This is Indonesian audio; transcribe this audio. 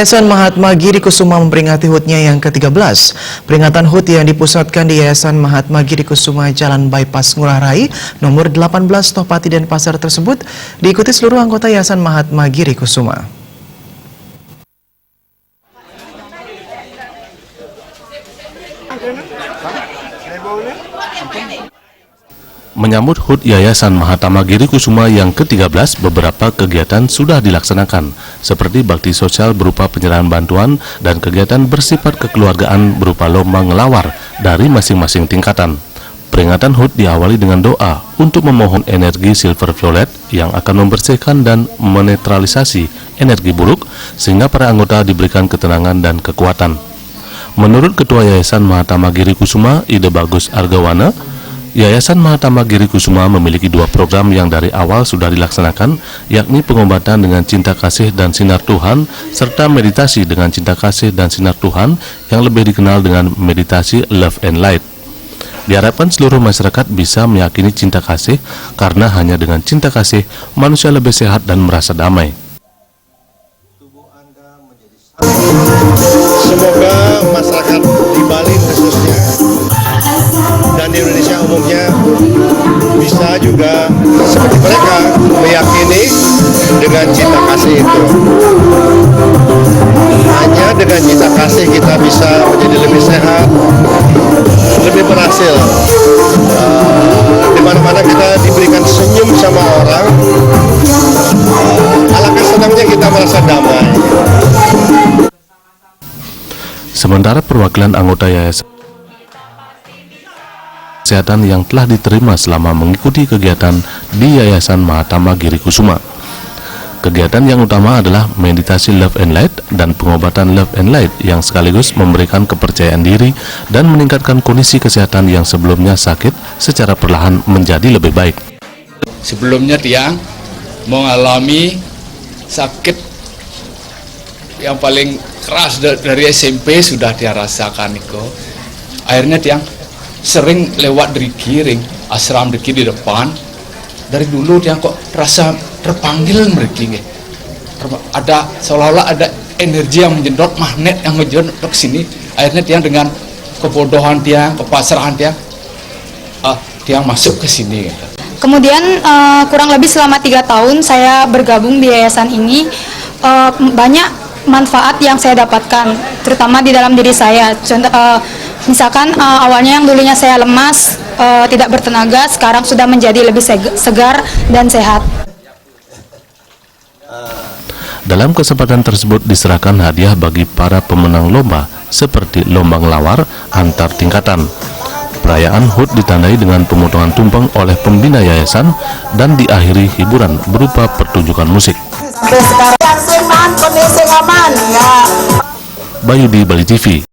Yayasan Mahatma Giri Kusuma memperingati HUT-nya yang ke-13. Peringatan HUT yang dipusatkan di Yayasan Mahatma Giri Kusuma Jalan Bypass Ngurah Rai, nomor 18 Tohpati dan Pasar tersebut diikuti seluruh anggota Yayasan Mahatma Giri Kusuma. Menyambut HUT Yayasan Mahatma Giri Kusuma yang ke-13, beberapa kegiatan sudah dilaksanakan, seperti bakti sosial berupa penyerahan bantuan dan kegiatan bersifat kekeluargaan berupa lomba ngelawar dari masing-masing tingkatan. Peringatan HUT diawali dengan doa untuk memohon energi silver violet yang akan membersihkan dan menetralisasi energi buruk, sehingga para anggota diberikan ketenangan dan kekuatan. Menurut Ketua Yayasan Mahatma Giri Kusuma, Ide Bagus Argawana, Yayasan Mahatma Giri Kusuma memiliki dua program yang dari awal sudah dilaksanakan, yakni pengobatan dengan cinta kasih dan sinar Tuhan, serta meditasi dengan cinta kasih dan sinar Tuhan yang lebih dikenal dengan meditasi Love and Light. Diharapkan seluruh masyarakat bisa meyakini cinta kasih, karena hanya dengan cinta kasih manusia lebih sehat dan merasa damai. Semoga masyarakat di Bali khususnya dan di Indonesia umumnya bisa juga seperti mereka meyakini dengan cinta kasih itu. Hanya dengan cinta kasih kita bisa menjadi lebih sehat, lebih berhasil. Di mana-mana kita diberikan senyum sama orang, alangkah senangnya kita merasa damai. Sementara perwakilan anggota Yayasan Kesehatan yang telah diterima selama mengikuti kegiatan di Yayasan Mahatma Giri Kusuma. Kegiatan yang utama adalah meditasi Love and Light dan pengobatan Love and Light yang sekaligus memberikan kepercayaan diri dan meningkatkan kondisi kesehatan yang sebelumnya sakit secara perlahan menjadi lebih baik. Sebelumnya dia mengalami sakit yang paling keras dari SMP sudah dia rasakan itu. Akhirnya dia sering lewat Driki, asram Driki di depan. Dari dulu dia kok rasa terpanggil Driki. Ada seolah-olah ada energi yang menjedot, magnet yang menjedot ke sini. Akhirnya dia dengan kebodohan dia, kepasrahan dia, dia masuk ke sini. Kemudian kurang lebih selama 3 tahun saya bergabung di yayasan ini, banyak manfaat yang saya dapatkan, terutama di dalam diri saya. Contoh, misalkan awalnya yang dulunya saya lemas, tidak bertenaga, sekarang sudah menjadi lebih segar dan sehat. Dalam kesempatan tersebut diserahkan hadiah bagi para pemenang lomba, seperti lomba ngelawar antar tingkatan. Perayaan HUT ditandai dengan pemotongan tumpeng oleh pembina yayasan dan diakhiri hiburan berupa pertunjukan musik. Sampai sekarang kondisi aman ya. Bayu di Bali TV.